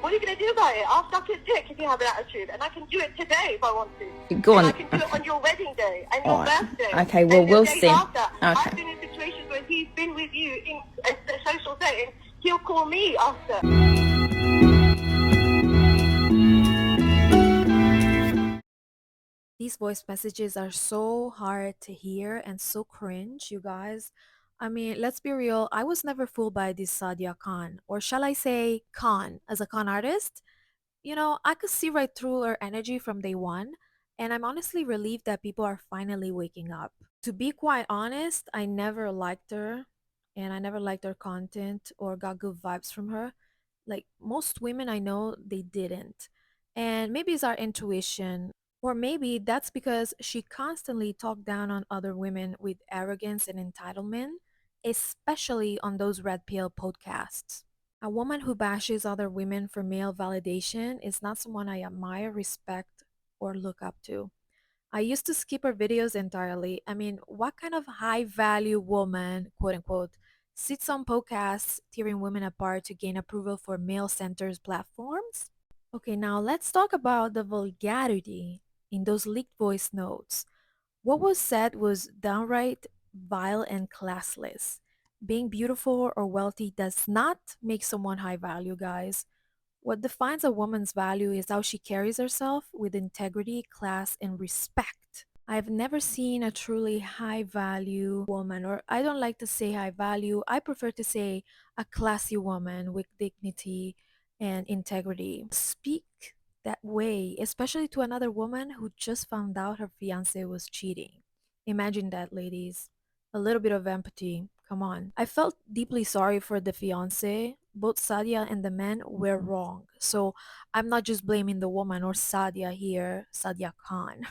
What are you going to do about it? I'll suck his dick if you have an attitude, and I can do it today if I want to. Go And on. I can do it on your wedding day and your Alright. birthday. Okay, well, and the we'll days see. after. Okay. I've been in situations where he's been with you in a social setting. He'll call me after. These voice messages are so hard to hear and so cringe, you guys. I mean, let's be real, I was never fooled by this Sadia Khan, or shall I say Khan, as a con artist. You know, I could see right through her energy from day one, and I'm honestly relieved that people are finally waking up. To be quite honest, I never liked her, and I never liked her content or got good vibes from her. Like most women I know, they didn't. And maybe it's our intuition, or maybe that's because she constantly talked down on other women with arrogance and entitlement, especially on those red pill podcasts. A woman who bashes other women for male validation is not someone I admire, respect, or look up to. I used to skip her videos entirely. I mean, what kind of high value woman, quote unquote, sits on podcasts tearing women apart to gain approval for male centered platforms? Okay, now let's talk about the vulgarity in those leaked voice notes. What was said was downright vile and classless. Being beautiful or wealthy does not make someone high value, guys. What defines a woman's value is how she carries herself with integrity, class, and respect. I've never seen a truly high value woman, or I don't like to say high value, I prefer to say a classy woman with dignity and integrity. Speak that way, especially to another woman who just found out her fiance was cheating. Imagine that, ladies. A little bit of empathy. Come on. I felt deeply sorry for the fiance. Both Sadia and the man were wrong. So I'm not just blaming the woman or Sadia here, Sadia Khan.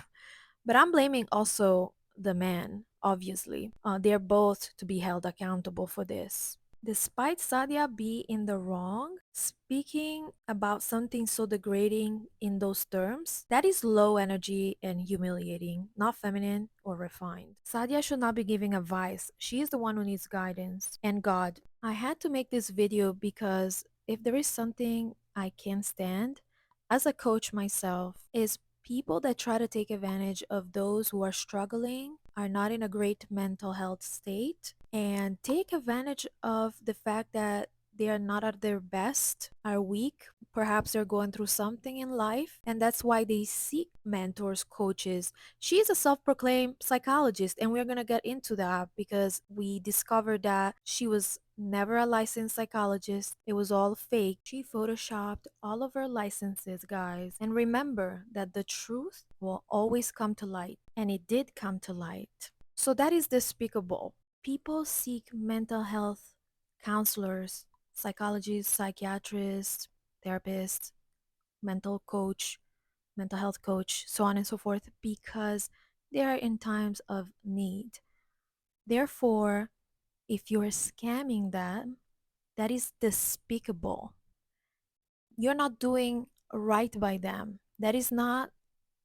But I'm blaming also the man, obviously. They're both to be held accountable for this. Despite Sadia be in the wrong, speaking about something so degrading in those terms, that is low energy and humiliating, not feminine or refined. Sadia should not be giving advice. She is the one who needs guidance. And God, I had to make this video because if there is something I can't stand, as a coach myself, is people that try to take advantage of those who are struggling, are not in a great mental health state, and take advantage of the fact that they are not at their best, are weak, perhaps they're going through something in life, and that's why they seek mentors, coaches. She is a self-proclaimed psychologist, and we're going to get into that because we discovered that she was never a licensed psychologist. It was all fake. She photoshopped all of her licenses, guys. And remember that the truth will always come to light, and it did come to light. So that is despicable. People seek mental health counselors, psychologists, psychiatrists, therapists, mental coach, mental health coach, so on and so forth, because they are in times of need. Therefore, if you're scamming them, that is despicable. You're not doing right by them. That is not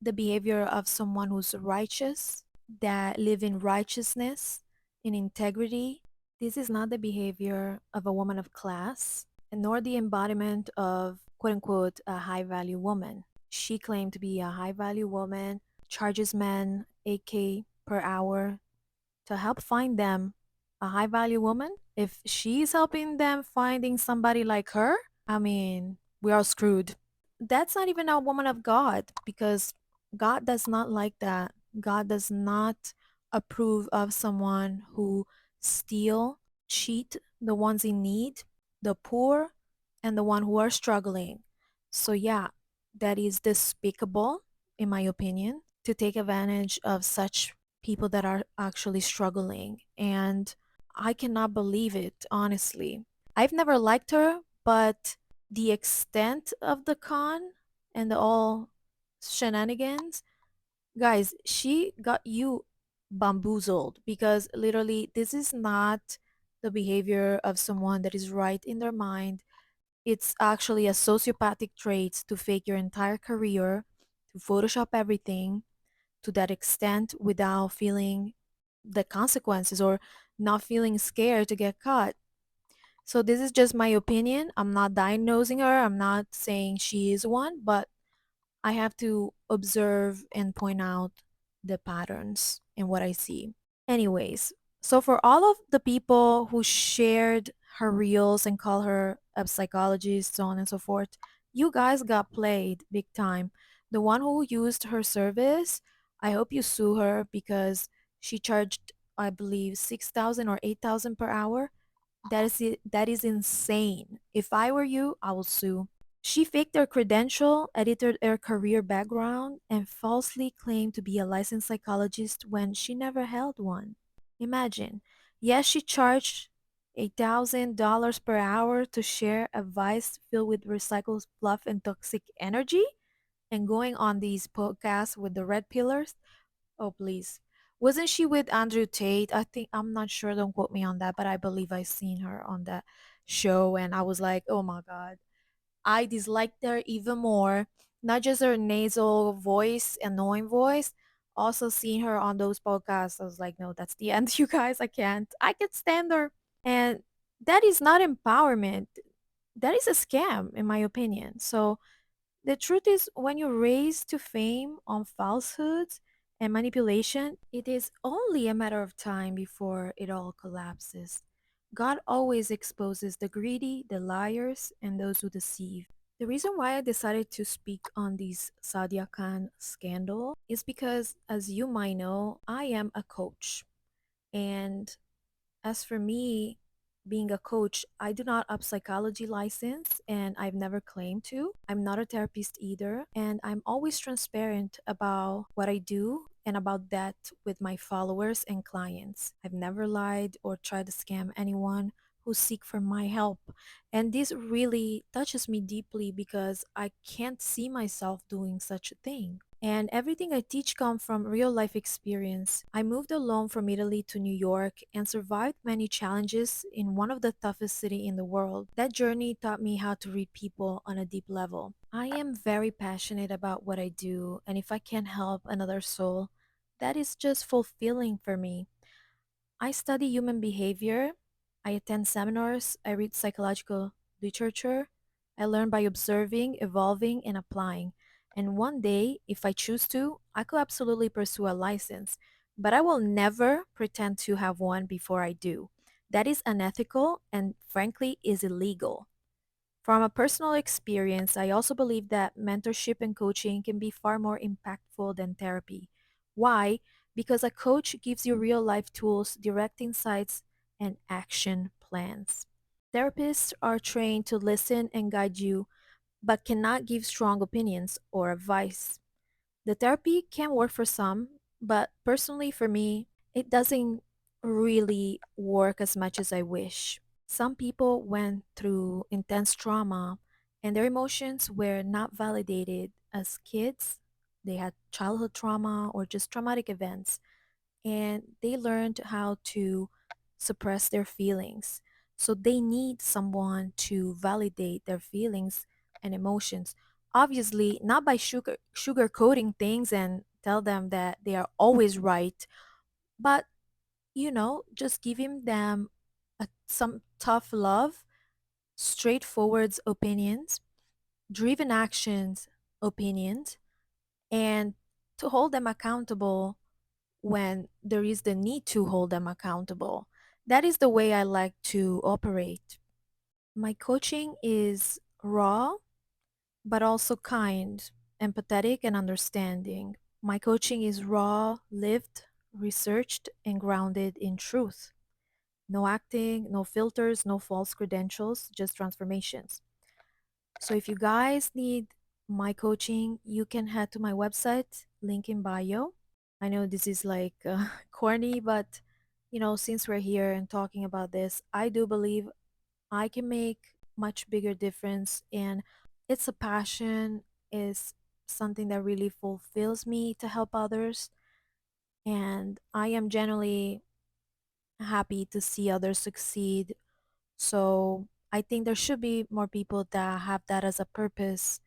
the behavior of someone who's righteous, that live in righteousness, in integrity. This is not the behavior of a woman of class, and nor the embodiment of quote unquote a high value woman. She claimed to be a high value woman, charges men 8K per hour to help find them a high value woman. If she's helping them finding somebody like her, I mean, we are screwed. That's not even a woman of God, because God does not like that. God does not approve of someone who steal, cheat the ones in need, the poor, and the one who are struggling. So yeah, that is despicable, in my opinion, to take advantage of such people that are actually struggling. And I cannot believe it, honestly. I've never liked her, but the extent of the con and the all shenanigans, guys, she got you bamboozled, because literally this is not the behavior of someone that is right in their mind. It's actually a sociopathic trait to fake your entire career, to Photoshop everything to that extent without feeling the consequences or not feeling scared to get caught. So this is just my opinion. I'm not diagnosing her. I'm not saying she is one, but I have to observe and point out the patterns in what I see. Anyways, so for all of the people who shared her reels and call her a psychologist, so on and so forth, you guys got played big time. The one who used her service, I hope you sue her because she charged, I believe, 6,000 or 8,000 per hour. That is it. That is insane. If I were you, I will sue. She faked her credential, edited her career background, and falsely claimed to be a licensed psychologist when she never held one. Imagine. Yes, she charged $1,000 per hour to share advice filled with recycled fluff and toxic energy, and going on these podcasts with the red pillars. Oh, please. Wasn't she with Andrew Tate? I think, I'm not sure, don't quote me on that, but I believe I seen her on that show and I was like, oh my God. I disliked her even more. Not just her nasal voice, annoying voice, also seeing her on those podcasts. I was like, no, that's the end, you guys. I can't. I can stand her. And that is not empowerment. That is a scam, in my opinion. So the truth is, when you're raised to fame on falsehoods and manipulation, it is only a matter of time before it all collapses. God always exposes the greedy, the liars, and those who deceive. The reason why I decided to speak on this Sadia Khan scandal is because, as you might know, I am a coach. And as for me, being a coach, I do not have psychology license and I've never claimed to. I'm not a therapist either, and I'm always transparent about what I do and about that with my followers and clients. I've never lied or tried to scam anyone who seek for my help. And this really touches me deeply because I can't see myself doing such a thing. And everything I teach comes from real life experience. I moved alone from Italy to New York and survived many challenges in one of the toughest cities in the world. That journey taught me how to read people on a deep level. I am very passionate about what I do, and if I can help another soul, that is just fulfilling for me. I study human behavior. I attend seminars. I read psychological literature. I learn by observing, evolving, and applying. And one day, if I choose to, I could absolutely pursue a license. But I will never pretend to have one before I do. That is unethical and, frankly, is illegal. From a personal experience, I also believe that mentorship and coaching can be far more impactful than therapy. Why? Because a coach gives you real life tools, direct insights, and action plans. Therapists are trained to listen and guide you, but cannot give strong opinions or advice. The therapy can work for some, but personally for me, it doesn't really work as much as I wish. Some people went through intense trauma and their emotions were not validated as kids. They had childhood trauma or just traumatic events, and they learned how to suppress their feelings. So they need someone to validate their feelings and emotions. Obviously, not by sugarcoating things and tell them that they are always right, but just giving them some tough love, straightforward opinions, driven actions, opinions, and to hold them accountable when there is the need to hold them accountable. That is the way I like to operate. My coaching is raw, but also kind, empathetic, and understanding. My coaching is raw, lived, researched, and grounded in truth. No acting, no filters, no false credentials, just transformations. So if you guys need my coaching, you can head to my website, link in bio. I know this is like corny, but since we're here and talking about this, I do believe I can make much bigger difference, and it's a passion, is something that really fulfills me to help others, and I am genuinely happy to see others succeed. So I think there should be more people that have that as a purpose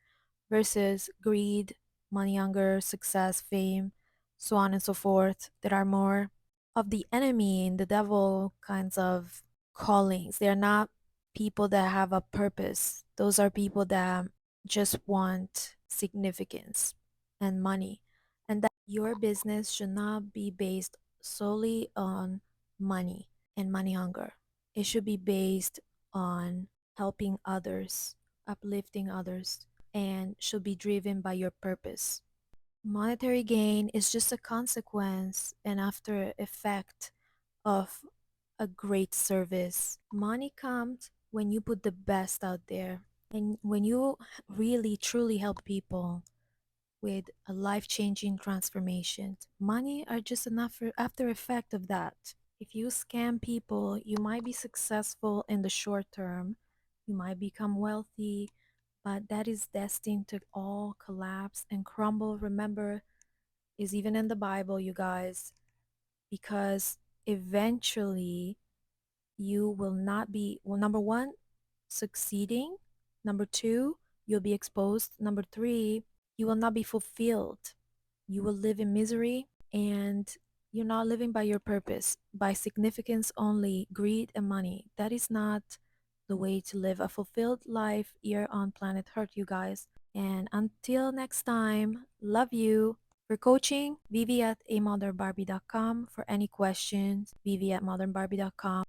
versus greed, money hunger, success, fame, so on and so forth, that are more of the enemy and the devil kinds of callings. They are not people that have a purpose. Those are people that just want significance and money. And that your business should not be based solely on money and money hunger. It should be based on helping others, uplifting others, and should be driven by your purpose. Monetary gain is just a consequence and after effect of a great service. Money comes when you put the best out there and when you really truly help people with a life-changing transformation. Money are just an after effect of that. If you scam people, you might be successful in the short term. You might become wealthy, but that is destined to all collapse and crumble. Remember, is even in the Bible, you guys, because eventually you will not be, well, number one, succeeding. Number two, you'll be exposed. Number three, you will not be fulfilled. You will live in misery and you're not living by your purpose, by significance only, greed and money. That is not the way to live a fulfilled life here on planet Earth, you guys. And until next time, love you. For coaching, Vivi at amodernbarbie.com. For any questions, Vivi at modernbarbie.com.